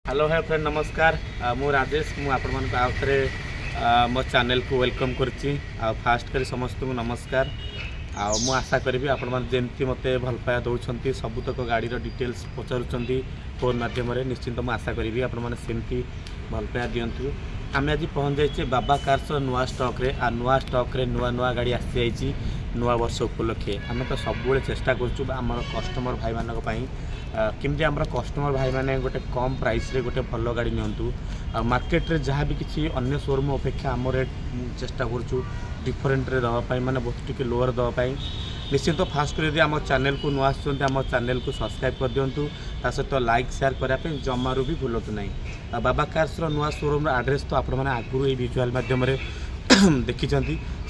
Hello है friend नमस्कार मु राजेश मु आपण मन आउ थे मो चैनल को वेलकम करछि फास्ट कर समस्त को नमस्कार मु आशा करी आपण मन जेमती मते भल पाया दउछंती सबुतक गाड़ी डिटेल्स पचारुछंती फोन माध्यम निश्चिंत मु आशा करी आपण मन सेमती भल पाया दियंतु। आम आज पहुँच जाइए बाबा कार्स नुआ स्टॉक रे नुआ स्टॉक रे नुआ नुआ गाड़ी आसी जाइए नुआ वर्ष उपलक्षे आम तो सब चेष्टा करूँ कस्टमर भाई मानक पई केमती आम कस्टमर भाई माने गोटे कम प्राइस रे गोटे भल गाड़ी नियंतु मार्केट रे जहाँ भी किसी अन्य शोरूम अपेक्षा आम रेट चेष्टा करूँ डिफरेंट रे दवाई माने बहुत टिके लोअर दवाई निश्चित तो फास्ट कर आम चैनल को नुआ आम चैनल को सब्सक्राइब कर दिंतु सहित लाइक शेयर करने जमारू भी भूलतु ना। बाबा कार्स नुआ शोरूम एड्रेस तो आपण मैंने आगुरी ये विजुआल मध्यम देखी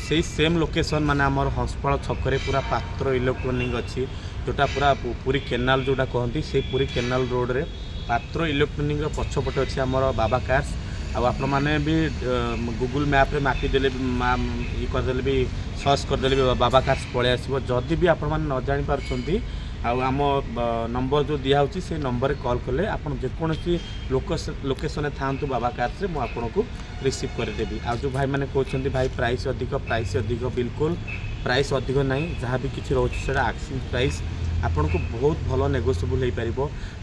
से सेम लोकेशन माने आमर हंसपाल छकरे पूरा पात्र इलेक्ट्रोनिक अच्छी जोटा पूरा पूरी केनाल जोटा कहती से पूरी केनाल रोड रे पात्र इलेक्ट्रोनिक पछपटे अच्छी आमर बाबा कार्स आपण मैंने भी गूगल मैप रे मापिदेले ये करदेले भी सर्च करदेले भी बाबा कार्स पलि आसो जदि भी आपण मैंने न जानी पारछंती आम नंबर जो दिखाई से नंबर कॉल कले आप जेकोसी लोकेशन था बाबा कार्स से मुझे रिसीव करदेवी आ जो भाई मैंने कहते भाई प्राइस अधिक बिल्कुल प्राइस अधिक ना जहाँ भी किसी रोचे आक्सिंग प्राइस आपन को बहुत भल नेगोशिएबल हो पार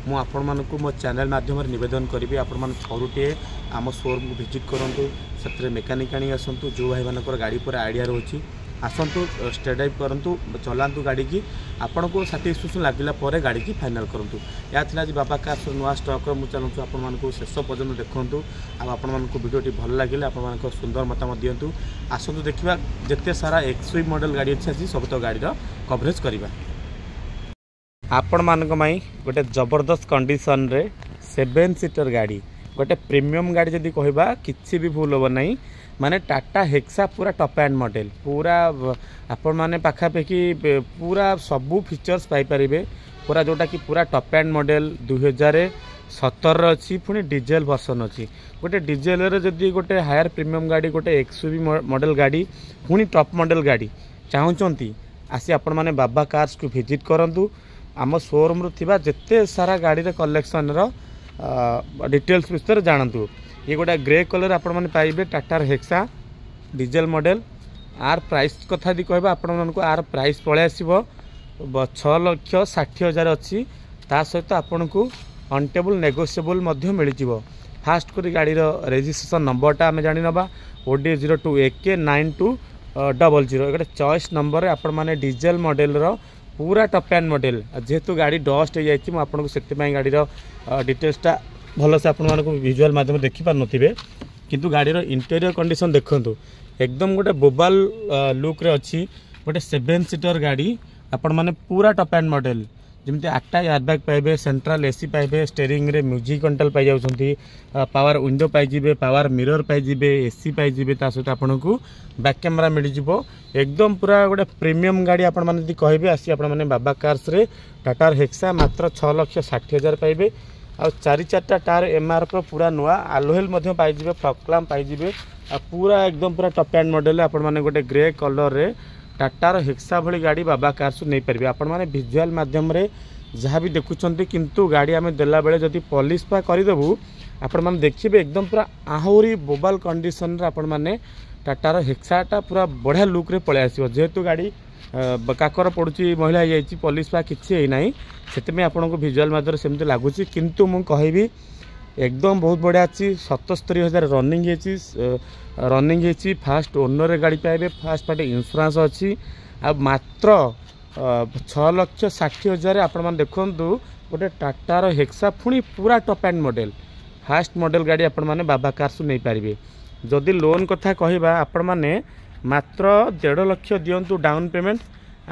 मुझे मानक मो चैनल माध्यम निवेदन करी आपण मैंने थरुटे आम शोरूम को विजिट करूँ से मेकानिक आनी आसतु जो भाई मानक गाड़ी पर आइडिया रोचे आसतु स्टे ड्राइव करूँ चलातु गाड़ी की आपन को साटिस्फैक्शन लगे गाड़ी की फाइनाल करूँ। या आज बाबा कार्स नुआ स्टॉक मुझे चाहूँ आपको शेष पर्यटन देखूँ आपको भिडियोटी भल लगे आप सुंदर मतामत दिंतु आसतु देखा जिते सारा एक्सवी मॉडल गाड़ी अच्छी सब तो गाड़ी कवरेज करवा आपण मानक गोटे जबरदस्त कंडीशन रे 7 सीटर गाड़ी गोटे प्रीमियम गाड़ी जदि कहबा किसी भी भूल हम ना माने टाटा हेक्सा पूरा टॉप एंड मॉडल पूरा आपण माने पाखापाखि पूरा सबू फीचर्स पाइपर पूरा जोटा कि पूरा टॉप एंड मॉडल 2017 अच्छी पुणी डीजेल वर्सन अच्छी गोटे डीजेल जदि गोटे हायर प्रीमियम गाड़ी गोटे एक्सयूवी मॉडल गाड़ी पुणी टॉप मॉडल गाड़ी चाहूँगी आसी आपण माने बाबा कार्स को विजिट करूँ आम शोरूम रू जिते सारा गाड़ी कलेक्शन डिटेल्स विषय जानतु ये गोटे ग्रे कलर आपण मैंने पाइबे टाटार हेक्सा डीजेल मॉडल आर प्राइस कथा दी कहबा आपण मानक आर प्राइस पळे आसीबो 6,60,000 अच्छी ता सहित आपण को अनटेबल नेगोशिएबल मध्य मिल जिवो। फास्ट करी गाड़ी रजिस्ट्रेशन नंबरटा आम जानी नबा OD02 AK9200 गोटे चॉइस नंबर आपण माने डीजेल मॉडल रो पूरा टॉप एंड मॉडल जेहेतु गाड़ी डस्ट हो जाए आपको से गाड़ी डिटेल्सटा भल से आपको विजुअल माध्यम देखी पार नथिबे किंतु गाड़ी इंटेरियर कंडीशन देखंतु एकदम गोटे बोबाल लुक रे अच्छी गोटे 7 सीटर गाड़ी आपण माने पूरा टॉप एंड मॉडल जमी 8टा एयरबैग पाइबे सेंट्रल एसी पाइबे स्टेयरिंग रे म्यूजिक कंट्रोल पाई जाउछंती पावर विंडो पाइबे पावर मिरर पाइबे एसी पाइबे ता सहित आपको बैक कैमेरा मिल जिवो एकदम पूरा गोटे प्रीमियम गाड़ी आपण माने यदि कहबे आसी आपण माने बाबा कार्स रे टाटा हेक्सा मात्र 6,60,000 पाइबे आ 4-4टा टायर एमआरएफ पूरा नुआ आलोहेल मध्य पाइबे फ्रॉक लैम्प पाइबे पूरा एकदम पूरा टॉप एंड मॉडल आपण माने गोटे ग्रे कलर रे टाटार हेक्सा भली गाड़ी बाबा कार्स नहीं पारे आपण माने विजुअल माध्यम रे जहाँ भी देखुंत किंतु गाड़ी आम देला बेले जदि पॉलिश पा करदेबू आपण माने देखिबे एकदम पूरा आहुरी बोबाल कंडीशन रे आपण माने टाटार हेक्साटा पूरा बढ़िया लुक रे पळे आसीबो जेहेतु गाड़ी काकर पड़ुची महिला हो पॉलिश पा किसी ना से आपको विजुअल माध्यम सेमती लगुच किंतु मु कहबी एकदम बहुत बढ़िया अच्छी 77,000 रनिंग है फास्ट ओनर गाड़ी पाइबे फास्ट पार्टी इंश्योरेंस अच्छी आ मात्र 6,60,000 आपण मैंने देखु गोटे टाटार हेक्सा पुणी पूरा top end model fast model गाड़ी आपण मैंने बाबा कार्स नहीं पारे जदि लोन कथा कहबा आपण मैंने मात्र 1.5 लाख दिंतु डाउन पेमेंट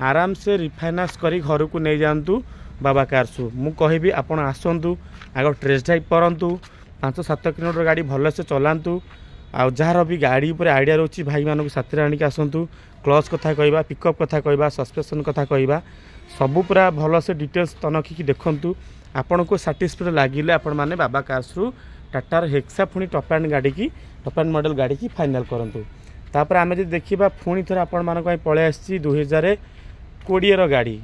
आराम से रिफाइनान्स करी घर को नहीं जातु बाबा कार्स मु कहबी आपण आसतु आग टेस्ट ड्राइव करूँ 5-7 किलोमीटर गाड़ी भल से चलातु आ जार भी गाड़ी पर आइडिया रोची भाई मानक साथी आणिक आसतु क्लच कथा कहबा पिकअप कथा कहबा सस्पेंशन कथा कहबा सबू पूरा भल से डिटेल्स तनखिकी देखंतु आपण को साटिस्फाइड लगिले आपण माने बाबा कार्स रु टाटार हेक्सा पुणी टॉप एंड गाड़ी की टॉप एंड मॉडल गाड़ी की फाइनाल करूँ। तापर आम जो देखा पुणी थोड़ा आपण मानक पलि आसी 2020 गाड़ी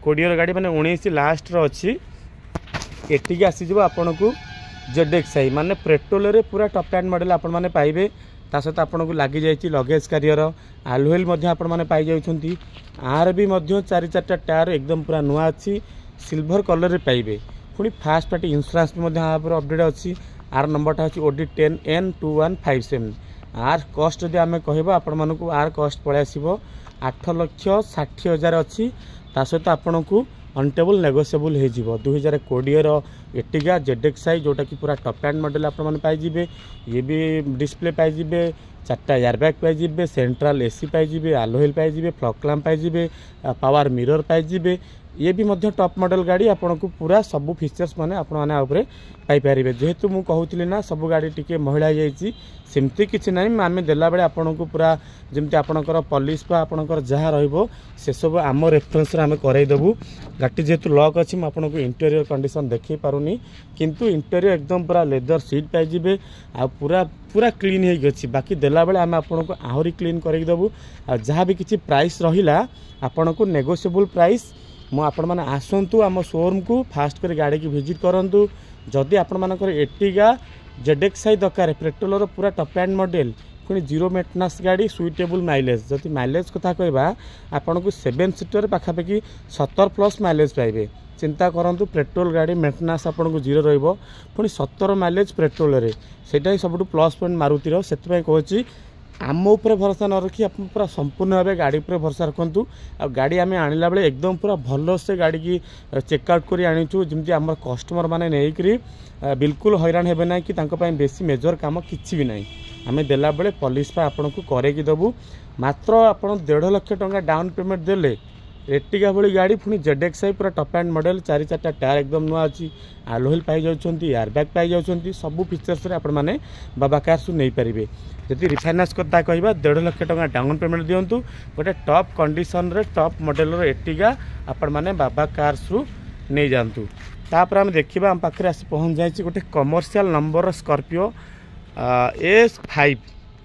20 गाड़ी माने 19 लास्ट अच्छी एटिक आसीज आपन को ZXi माने पेट्रोल रे पूरा टॉप एंड मॉडल आपण माने पाइबे। ता सहित आपन को लागि जाइछि लगेज कैरियर आलुएल मध्ये आपण माने पाइ जाउछंती। आर भी मध्ये 4-4टा टायर एकदम पूरा नुआ अछि सिल्वर कलर रे पाइबे। पुनी फास्ट पार्टी इंश्योरेंस मध्ये यहाँ पर अपडेट अछि। आर नंबरटा अछि OD10N2157। आर कॉस्ट जदि आमे कहबा आपण मानकु आर कॉस्ट पळे आसीबो 8,60,000 अछि। ता सहित आपण को अनटेबल नेगोशिएबल हो जिवो 2020 रो एर्टिगा ZXi जोटा कि पूरा टॉप एंड मॉडल आपण माने पाइ जिबे। ये भी डिस्प्ले पाइ जिबे, 4टा एयरबैग पाइ जिबे, सेंट्रल एसी पाइ जिबे, एलॉय पाइ जिबे, फॉग लैंप पाइ जिबे, पावर मिरर पाइ जिबे। ये भी मध्य टॉप मॉडल गाड़ी आपन को पूरा सब फीचर्स माने आपण माने ऊपर पाई परिबे। जेहेतु मु कहूतली ना सब गाड़ी टिके महिला जाईची सेमती किछि नै। आमे देला बेले आपण को पूरा जेमती आपणकर पॉलिश बा आपणकर जहा रहइबो से सब आम रेफरेंस रे आमे करै देबू। गाड़ी जेहेतु लॉक अछि म आपण को इंटीरियर कंडीशन देखै पारुनी, किंतु इंटीरियर एकदम पूरा लेदर सीट पाइ जिबे आ पूरा पूरा क्लीन हे गछि। बाकी देला बेले आमे आपण को आहुरी क्लीन करै देबू। आ जहा भी किछि प्राइस रहिला आपण को नेगोशिएबल प्राइस मु आपण माने आसंतु आम शोरूम को फास्ट कर गाड़ी की विजिट करंतु। जदि आपण मानकर एर्टिगा ZXi दरकार पेट्रोल पूरा टॉप एंड मॉडल पुणी जीरो मेंटेनेंस गाड़ी सुइटेबल माइलेज जदि माइलेज कथा कहबा आपण को 7 सीटर पाखापाखि 70+ माइलेज पाइबे। चिंता करंतु पेट्रोल गाड़ी मेंटेनेंस आपण को जीरो रहइबो पुणी 70 माइलेज पेट्रोल रे सेटा ही सबटु प्लस पॉइंट मारुति रो। सेति पय कहछि आम उपर भरोसा न रखी आप पूरा संपूर्ण भाव गाड़ी पर भरोसा रखु। आ गाड़ी आम आणला बेले एकदम पूरा भल से गाड़ी की चेकआउट कर आनीचु जमी आम कस्टमर मैंने नहीं बिल्कुल हैरान हेबे ना कि बेसी मेजर काम किसी भी ना। आम देला बेले पॉलिश पे आपन को करेकी देबू। मात्र आप 1.5 लाख टंका डाउन पेमेंट देले एर्टिगा भली गाड़ी पुणी ZXi पूरा टॉप एंड मॉडल 4-4टा टायर एकदम नुआ अच्छी आलोहिल पाई जाउछंती, एयरबैग पाई जाउछंती, सब फीचर्स रे आपण माने बाबा कार्स नहीं पारिबे। जदि रिफाइनांस कथा कहबा 1.5 लाख टंका डाउन पेमेंट दियंतु गोटे टॉप कंडीशन रे टॉप मॉडल रो एर्टिगा आपण माने बाबा कार्स रु नहीं जानतु। तापर हम देखिबा हम पाखरे आसी पहुंच जायछि गोटे कमर्शियल नंबर स्कॉर्पियो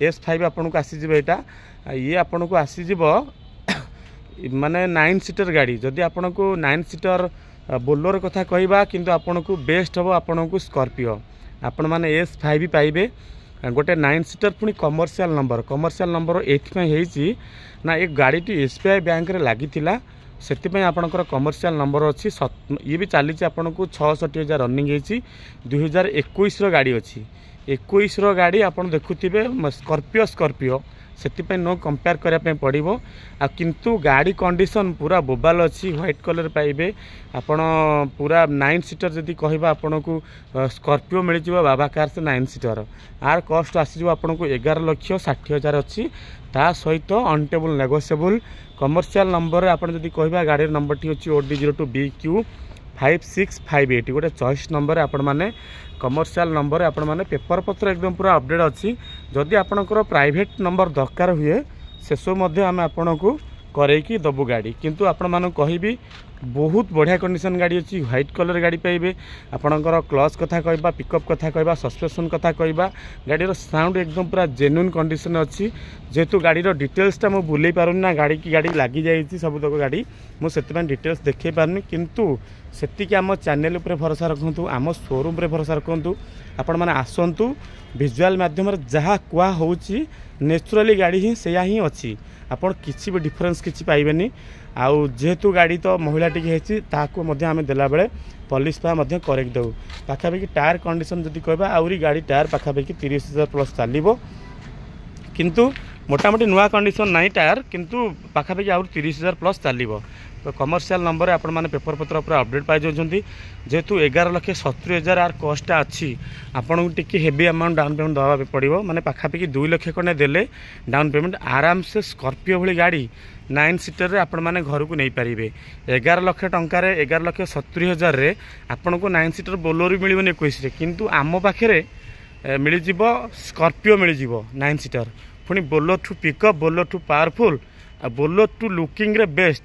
S5 आपण को आसी जिवो। एटा ये आपण को आसी जिवो माने 9 सीटर गाड़ी। जदि आपण को 9 सीटर बोलेरो कथा कहबा किंतु आपण को बेस्ट हो आपण को स्कॉर्पियो आपण माने S5 पाइबे गोटे 9 सीटर पुणी कमर्शियल नंबर एथि हेची ना एक गाड़ी टी SBI बैंक रे लागी थिला सेति आपणकर कमर्शियल नंबर अच्छी। ये भी चली आपन को 66,000 रनिंग हेची 2021 रो गाड़ी अच्छी 21 रो गाड़ी आपन देखुथिबे स्कॉर्पियो से नो कंपेयर करने पड़ो। किंतु गाड़ी कंडीशन पूरा बोबाल अच्छी व्हाइट कलर पाइबे आपण पूरा 9 सीटर जदि कहबा आपण को स्कॉर्पियो मिल जिवो बाबा कार्स 9 सीटर। आर कॉस्ट आसी आपण को 11,60,000 अच्छी ता सहित अनटेबल नेगोशिएबल कमर्शियल नंबर आपन जदि कहबा गाड़ी नंबर टी अछि OD02BQ 5658 गोटे चॉइस नंबर आपण माने कमर्शियल नंबर आपण माने पेपर पत्र एकदम पूरा अपडेट अच्छी। जदि आपणकर प्राइवेट नंबर दरकार हुए से सब मध्य आम आपण को करेकी दबु गाड़ी। किंतु आपण माने कहबी बहुत बढ़िया कंडीशन गाड़ी अच्छी व्हाइट कलर गाड़ी पाइबे। आपणकर क्लच कथा कहबा पिकअप कथा कहबा सस्पेंशन कथा कहबा गाड़ी साउंड एकदम पूरा जेन्युइन कंडीशन अच्छी। जेहेतु गाड़ी डिटेल्सटा मु बुले पारुनी ना गाड़ी की गाड़ी लगी जाइए सबतक गाड़ी मुझे डिटेल्स देखे पारुनी। किंतु सेतिक आम चैनल उपर भरोसा रखु आम शोरूम रे भरोसा रखु। आपण माने आसंतु विजुअल माध्यम जहाँ कुआ होची नेचुराली गाड़ी ही सेया ही अच्छी आपड़ किसी भी डिफरेंस किसी पाइबेनी। आउ जेहेतु गाड़ी तो महिला टी है ताकू आम देला बेले पॉलिश पा करेक्ट देऊ। पाखापाखि टायर कंडीशन जदि कहबा आउरी गाड़ी टायर पाखापाखि 30,000+ चलो किंतु मोटामोटी नुआ कंडीशन नहीं टायर किंतु पाखापाखि आउरी 30,000+ चलो। तो कमर्शियल नंबर आपण माने पेपर पत्र पूरा अपडेट पाई जाउछंती। जेहेतु 11,70,000 आर कॉस्ट अच्छी आपन को टिके हेवी अमाउंट डाउन पेमेंट दवा पड़ो माने पाखापाखि 2 लाख खंडे देले डाउन पेमेंट आराम से स्कॉर्पियो भली गाड़ी 9 सीटर रे आपण माने घर को नहीं पारिबे। 11 लाख टंका रे 11,70,000 रे आपण को 9 सीटर बोलेरो मिलबनी 21 रे किंतु आम पाखरे मिल जिवो स्कॉर्पियो मिल जिवो 9 सीटर पुणी बोलेरो टू पिकअप बोलेरो टू पावरफुल बोलेरो टू लुकिंग रे बेस्ट।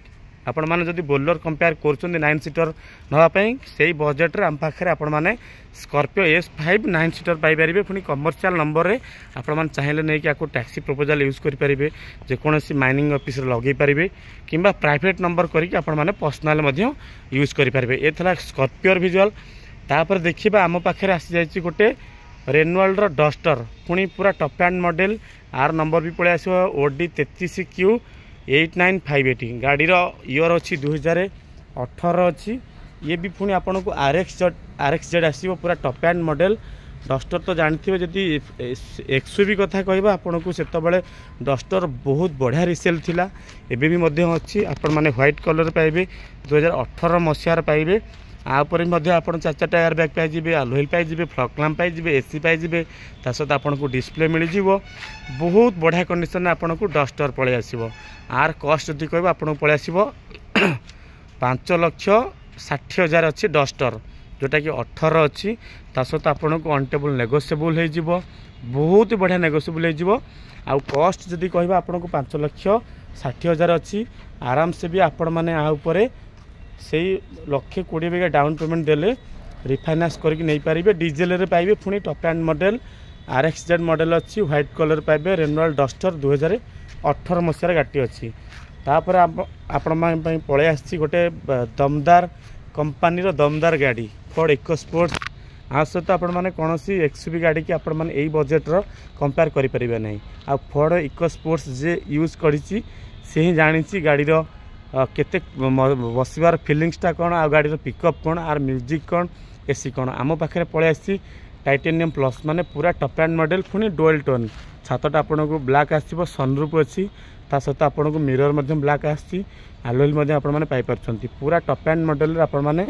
आपण माने जदि बोलेरो कंपेयर करछन 9 सीटर नवाई से बजेट रे आम पाखे आपण माने स्कॉर्पियो S5 9 सीटर पाई परिबे। पुणी कमर्शियल नंबर रे आपण माने चाहिले नै कि आको टैक्सी प्रपोजल यूज करि परिबे जे कोनोसी माइनिंग ऑफिस रे लगै परिबे किंबा प्राइवेट नंबर करी कि आपण माने पर्सनल मध्ये यूज करि परिबे। एथला स्कॉर्पियो विजुअल तापर देखिबा आम पाखे आसी जाइए गोटे रेनॉल्ड डस्टर पुणी पूरा टॉप एंड मॉडल आर नंबर भी पड़े आसो OD 33Q8958 गाड़ी ईयर अच्छी 2018 अच्छी ये भी पुणी आपन को RXZ आसो पूरा टॉप एंड मॉडल डस्टर तो जानते जदि XUV कथा कहबा आपन को सेत बळे डस्टर बहुत बढ़िया रिसेल थिला एबे भी मध्य अच्छी आपण माने व्हाइट कलर पाइबे 2018 मसीहार पाइबे आपर आपड़ 4 टायर बैग पाइबे आलुहिल पाइबे फ्लग लैम्प पाइबे AC पाइबे ता सहित आपन को डिस्प्ले मिल जिवो बहुत बढ़िया कंडीशन आपन को डस्टर पळे आसीबो आर कॉस्ट जदि कहबा आपन को पळे आसीबो 5,60,000 अच्छी डस्टर जोटा कि 18 अच्छी ता सहित आपन को अनटेबल नेगोशिएबल हो जिवो बहुत बढ़िया नेगोशिएबल हो जिवो आ कॉस्ट जदि कहबा आपन को 5,60,000 अच्छी आराम से भी आपण माने आ ऊपर से 1,20,000 डाउन पेमेंट देले रिफाइनान्स करके नहीं पारे डीजेल रे पाइबे पुणी top end model RXZ model अच्छी व्हाइट कलर पाइबे रेनॉल्ड डस्टर 2018 मसीहार गाड़ी अच्छी तापर आपण पळे आसी गोटे दमदार कंपनी रो दमदार गाड़ी फोर्ड इकोस्पोर्ट्स आ सहित आपण माने कौन सी XUV गाड़ी की आपण माने एई बजेट रो कंपेयर करि परिबे नहीं आ फोर्ड इकोस्पोर्ट्स जे यूज करिछि से ही जानिछि गाड़ी रो केते बसबार फिलिंग्सटा कौन आ गाड़ी पिकअप कौन आर म्यूजिक कौन AC कौन आम पाखे पळे आसी टाइटेनियम प्लस माने पूरा टॉप एंड मॉडल पुणी डुअल टोन छातटा आपन को ब्लैक आसीबो सनरूफ अच्छी ता सहित आपन को मिरर मध्यम ब्लैक आसी आलोइल मध्य आपण माने पाई परछंती पूरा टॉप एंड मॉडल आपण माने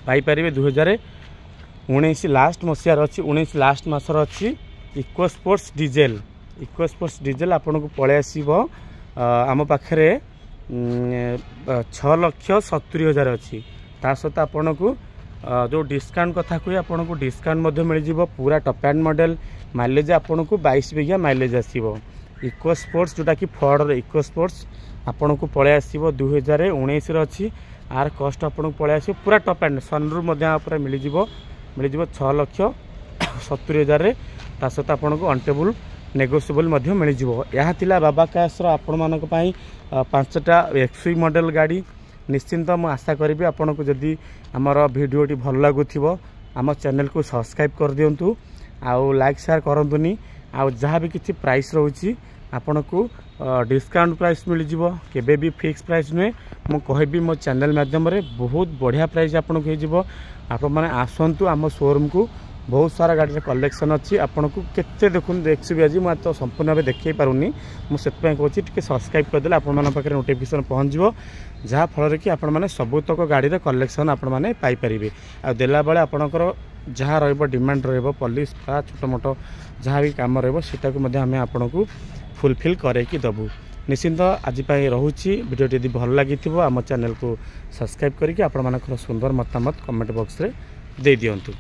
पाई परिबे 2019 लास्ट मसियार अच्छी 19 लास्ट मासर अच्छी इकोस्पोर्ट्स डीजेल आपन को पळे आसीबो आम पाखे 6,70,000 अच्छी ता सहित आपन को जो डिस्काउंट कथा कही आपन को डिस्काउंट मिल जिवो पूरा टॉप एंड मॉडल माइलेज आपन को 22 बिघा माइलेज आसीबो इकोस्पोर्ट्स जोटा कि फोर्ड इकोस्पोर्ट्स आपन को पळे आसीबो 2019 रो अच्छी आर कॉस्ट आपन को पळे आसीबो पूरा टॉप एंड सनरूफ मध्य मिल जिवो 6,70,000 रे ता सहित आपन को अनटेबल नेगोशिएबल मिल जिवो यह थिला बाबा कैश रो आपण मानक पई 5टा XUV मॉडल गाड़ी निश्चिंत मु आशा करी आपन को जदि आमर भिडियोटी भल लगुथिबो आम चैनल को सब्सक्राइब कर दियंतु आउ लाइक शेयर करंतुनी आउ जहाँ भी किसी प्राइस रोची आपन को डिस्काउंट प्राइस मिल जिवो केबे भी फिक्स प्राइस नुहे मु कहबी मो चैनल माध्यम रे बहुत बढ़िया प्राइस आपन को हो आपण माने आसंतु आम शोरूम को बहुत सारा गाड़ी कलेक्शन अच्छी आपन को केते देखुन XUV आज मैं तो संपूर्ण भाव देखई पारुनी मुझे कहूँ टी सब्सक्राइब करदे आपण मान पाखे नोटिफिकेशन पहुँच जहाँ फल कि आपण मैंने सबुतक गाड़ी कलेक्शन आपण मैंने पाइपर आ देला बेले आपणकर जहाँ डिमांड पॉलिश का छोट मोट जहाँ भी कम रहीटा को आम आपन को फुलफिल करके दबू निश्चिंत आज रोचे भिडियो यदि भल लगी आम चैनल को सब्सक्राइब करके आपण सुंदर मतामत कमेंट बॉक्स रे दे दियंतु।